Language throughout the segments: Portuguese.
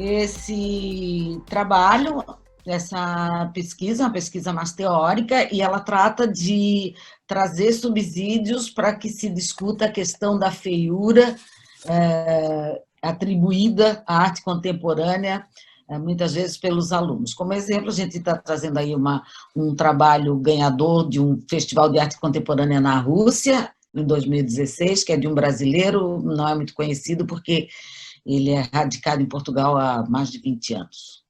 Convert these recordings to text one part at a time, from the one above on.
esse trabalho, essa pesquisa, uma pesquisa mais teórica, e ela trata de trazer subsídios para que se discuta a questão da feiura atribuída à arte contemporânea, muitas vezes pelos alunos. Como exemplo, a gente está trazendo aí um trabalho ganhador de um festival de arte contemporânea na Rússia, em 2016, que é de um brasileiro, não é muito conhecido, porque ele é radicado em Portugal há mais de 20 anos.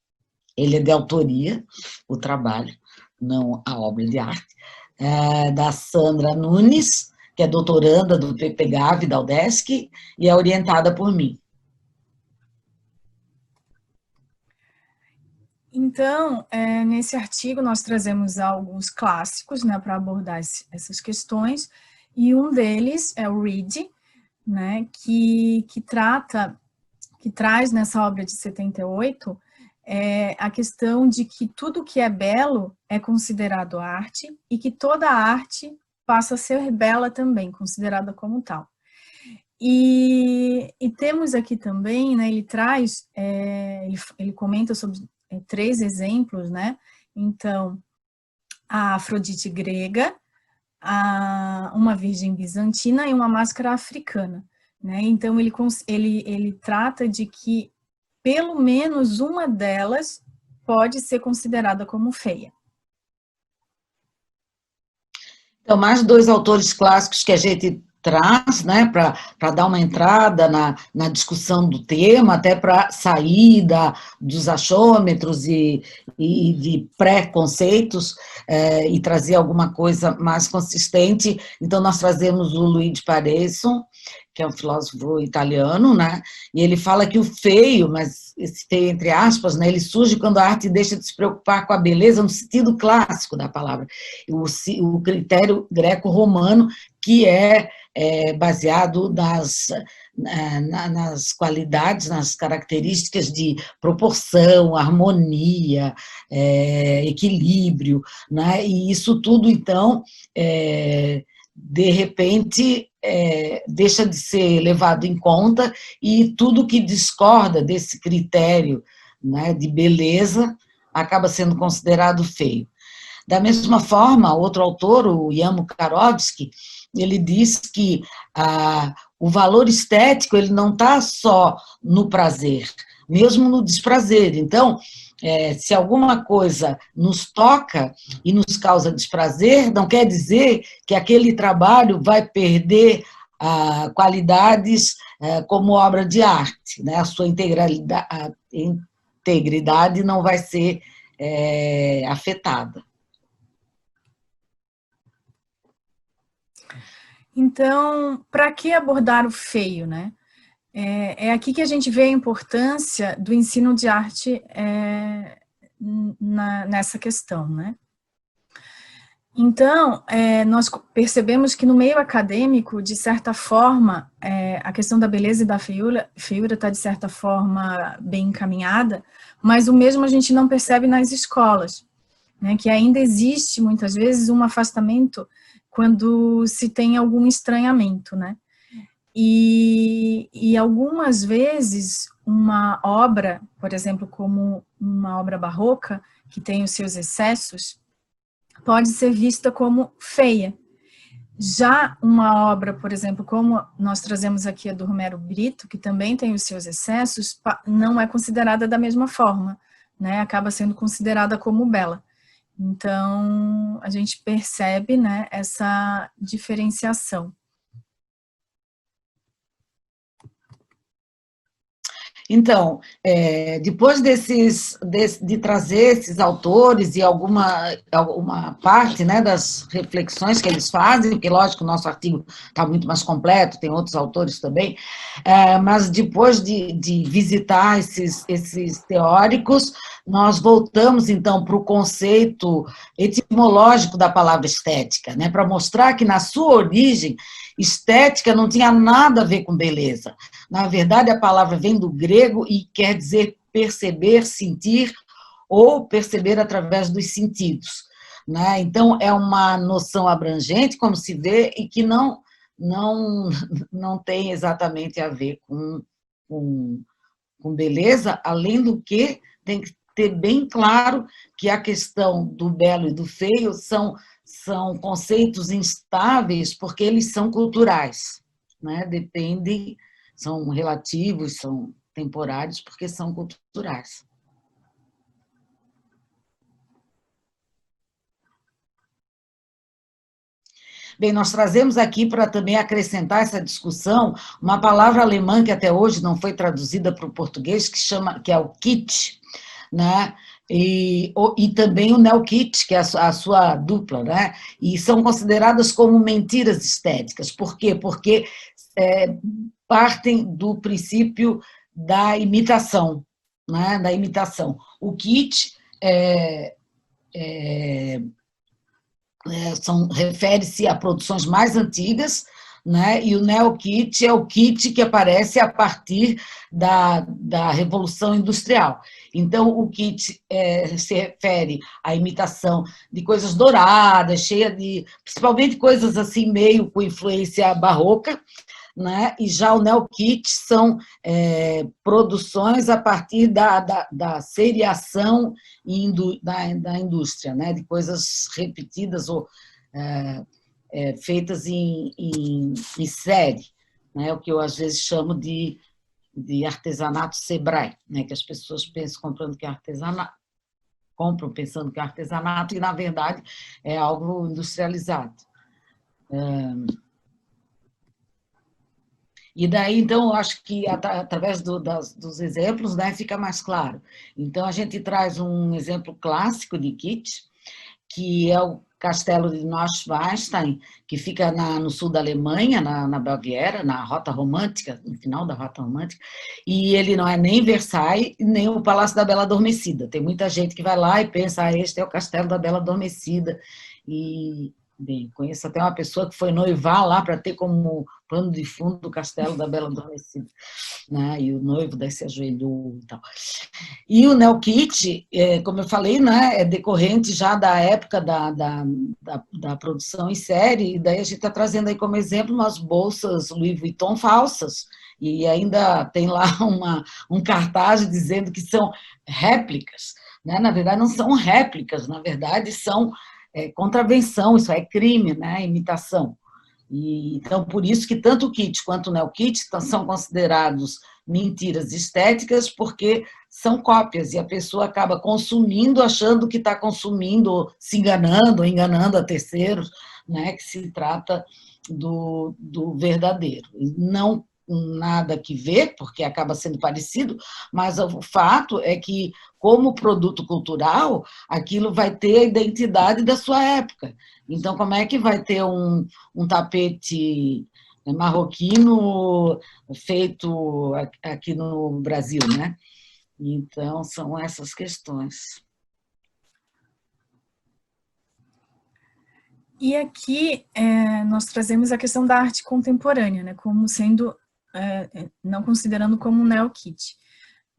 Ele é de autoria, o trabalho, não a obra de arte, da Sandra Nunes, que é doutoranda do PPGAV, da UDESC, e é orientada por mim. Então, nesse artigo nós trazemos alguns clássicos, né, para abordar essas questões, e um deles é o Reed, né, que traz nessa obra de 78 a questão de que tudo que é belo é considerado arte e que toda arte passa a ser bela também, considerada como tal. E temos aqui também, né, ele traz, ele comenta sobre 3 exemplos, né? Então, a Afrodite grega, uma virgem bizantina e uma máscara africana, né? Então, ele trata de que pelo menos uma delas pode ser considerada como feia. Então, mais 2 autores clássicos que a gente traz, né, para dar uma entrada na discussão do tema, até para sair dos achômetros e de pré-conceitos, e trazer alguma coisa mais consistente. Então, nós trazemos o Luigi Pareso, que é um filósofo italiano, né, e ele fala que o feio, mas esse feio entre aspas, né, ele surge quando a arte deixa de se preocupar com a beleza no sentido clássico da palavra, o critério greco-romano, que é baseado nas qualidades, nas características de proporção, harmonia, equilíbrio, né? E isso tudo, então, de repente, deixa de ser levado em conta, e tudo que discorda desse critério, né, de beleza acaba sendo considerado feio. Da mesma forma, outro autor, o Jan Karodsky, ele diz que o valor estético ele não está só no prazer, mesmo no desprazer. Então, se alguma coisa nos toca e nos causa desprazer, não quer dizer que aquele trabalho vai perder qualidades como obra de arte, né? A sua integridade não vai ser afetada. Então, para que abordar o feio, né? É aqui que a gente vê a importância do ensino de arte nessa questão, né? Então, nós percebemos que no meio acadêmico, de certa forma, a questão da beleza e da feiura está, de certa forma, bem encaminhada, mas o mesmo a gente não percebe nas escolas, né? Que ainda existe, muitas vezes, um afastamento quando se tem algum estranhamento, né? E algumas vezes uma obra, por exemplo, como uma obra barroca, que tem os seus excessos, pode ser vista como feia. Já uma obra, por exemplo, como nós trazemos aqui a do Romero Brito, que também tem os seus excessos, não é considerada da mesma forma, né? Acaba sendo considerada como bela. Então, a gente percebe, né, essa diferenciação. Então, depois de trazer esses autores e alguma parte, né, das reflexões que eles fazem, porque, lógico, o nosso artigo está muito mais completo, tem outros autores também, mas depois de visitar esses teóricos, nós voltamos, então, para o conceito etimológico da palavra estética, né, para mostrar que, na sua origem, estética não tinha nada a ver com beleza. Na verdade, a palavra vem do grego e quer dizer perceber, sentir, ou perceber através dos sentidos, né? Então, é uma noção abrangente, como se vê, e que não tem exatamente a ver com com beleza, além do que tem que ter bem claro que a questão do belo e do feio são conceitos instáveis porque eles são culturais, né? Dependem, são relativos, são temporários porque são culturais. Bem, nós trazemos aqui para também acrescentar essa discussão uma palavra alemã que até hoje não foi traduzida para o português, que é o kitsch, né? E também o neo-kitsch, que é a sua dupla, né? E são consideradas como mentiras estéticas. Por quê? Porque partem do princípio da imitação, né? Da imitação. O kitsch refere-se a produções mais antigas, né? E o neo-kitsch é o kit que aparece a partir da Revolução Industrial. Então, o kit se refere à imitação de coisas douradas, cheia de, principalmente coisas assim, meio com influência barroca, né? E já o neo-kitsch são produções a partir da seriação da indústria, né? De coisas repetidas ou feitas em série, né? O que eu às vezes chamo de artesanato Sebrae, né? Que as pessoas pensam comprando que é artesanato, compram pensando que é artesanato e, na verdade, é algo industrializado. E daí, então, eu acho que através dos exemplos, né, fica mais claro. Então, a gente traz um exemplo clássico de kitsch, que é o Castelo de Neuschwanstein, que fica no sul da Alemanha, na Baviera, na Rota Romântica, no final da Rota Romântica, e ele não é nem Versailles, nem o Palácio da Bela Adormecida. Tem muita gente que vai lá e pensa, este é o Castelo da Bela Adormecida, e... Bem, conheço até uma pessoa que foi noivar lá para ter como pano de fundo o Castelo da Bela Adormecida, né? E o noivo daí se ajoelhou e tal. E o neo-kitsch, como eu falei, né, é decorrente já da época da produção em série, e daí a gente está trazendo aí como exemplo umas bolsas Louis Vuitton falsas, e ainda tem lá um cartaz dizendo que são réplicas, né? Na verdade, não são réplicas, na verdade, são contravenção, isso é crime, né? Imitação. E, então, por isso que tanto o kitsch quanto o neo-kitsch são considerados mentiras estéticas, porque são cópias, e a pessoa acaba consumindo, achando que está consumindo, se enganando, ou enganando a terceiros, né? Que se trata do verdadeiro. Não nada que ver, porque acaba sendo parecido, mas o fato é que, como produto cultural, aquilo vai ter a identidade da sua época. Então, como é que vai ter um tapete marroquino feito aqui no Brasil, né? Então, são essas questões. E aqui nós trazemos a questão da arte contemporânea, né, como sendo, não considerando como um neo-kitsch.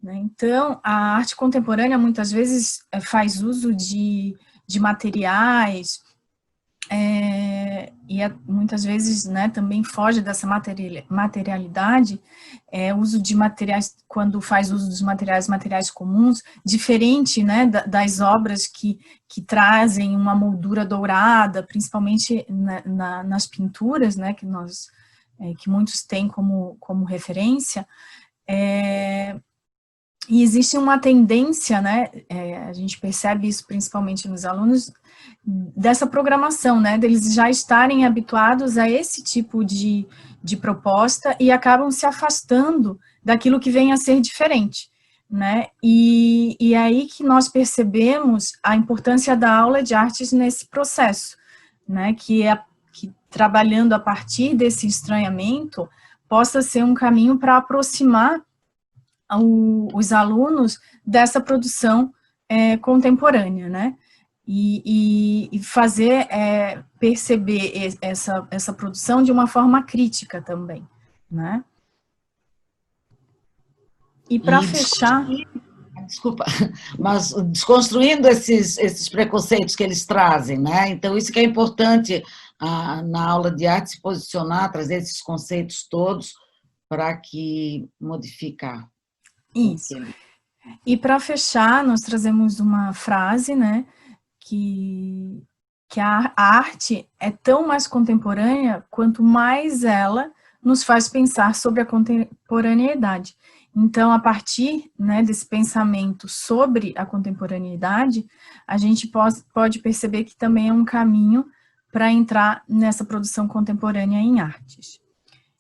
Né? Então, a arte contemporânea muitas vezes faz uso de materiais, e muitas vezes, né, também foge dessa materialidade, uso de materiais, quando faz uso dos materiais comuns, diferente, né, das obras que trazem uma moldura dourada, principalmente nas pinturas, né, que muitos têm como referência. E existe uma tendência, né, a gente percebe isso principalmente nos alunos, dessa programação, né, deles já estarem habituados a esse tipo de proposta e acabam se afastando daquilo que vem a ser diferente, né, e aí que nós percebemos a importância da aula de artes nesse processo, né, que trabalhando a partir desse estranhamento, possa ser um caminho para aproximar os alunos dessa produção contemporânea, né? E fazer perceber essa produção de uma forma crítica também, né? E para fechar... Desculpa, mas desconstruindo esses preconceitos que eles trazem, né? Então, isso que é importante na aula de arte, se posicionar, trazer esses conceitos todos para que modificar. Isso. E para fechar, nós trazemos uma frase, né, que a arte é tão mais contemporânea quanto mais ela nos faz pensar sobre a contemporaneidade. Então, a partir, né, desse pensamento sobre a contemporaneidade, a gente pode perceber que também é um caminho para entrar nessa produção contemporânea em artes.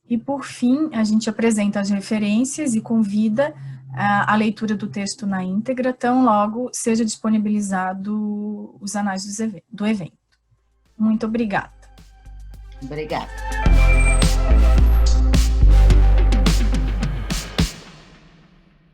E, por fim, a gente apresenta as referências e convida a leitura do texto na íntegra, tão logo seja disponibilizado os anais do evento. Muito obrigada. Obrigada.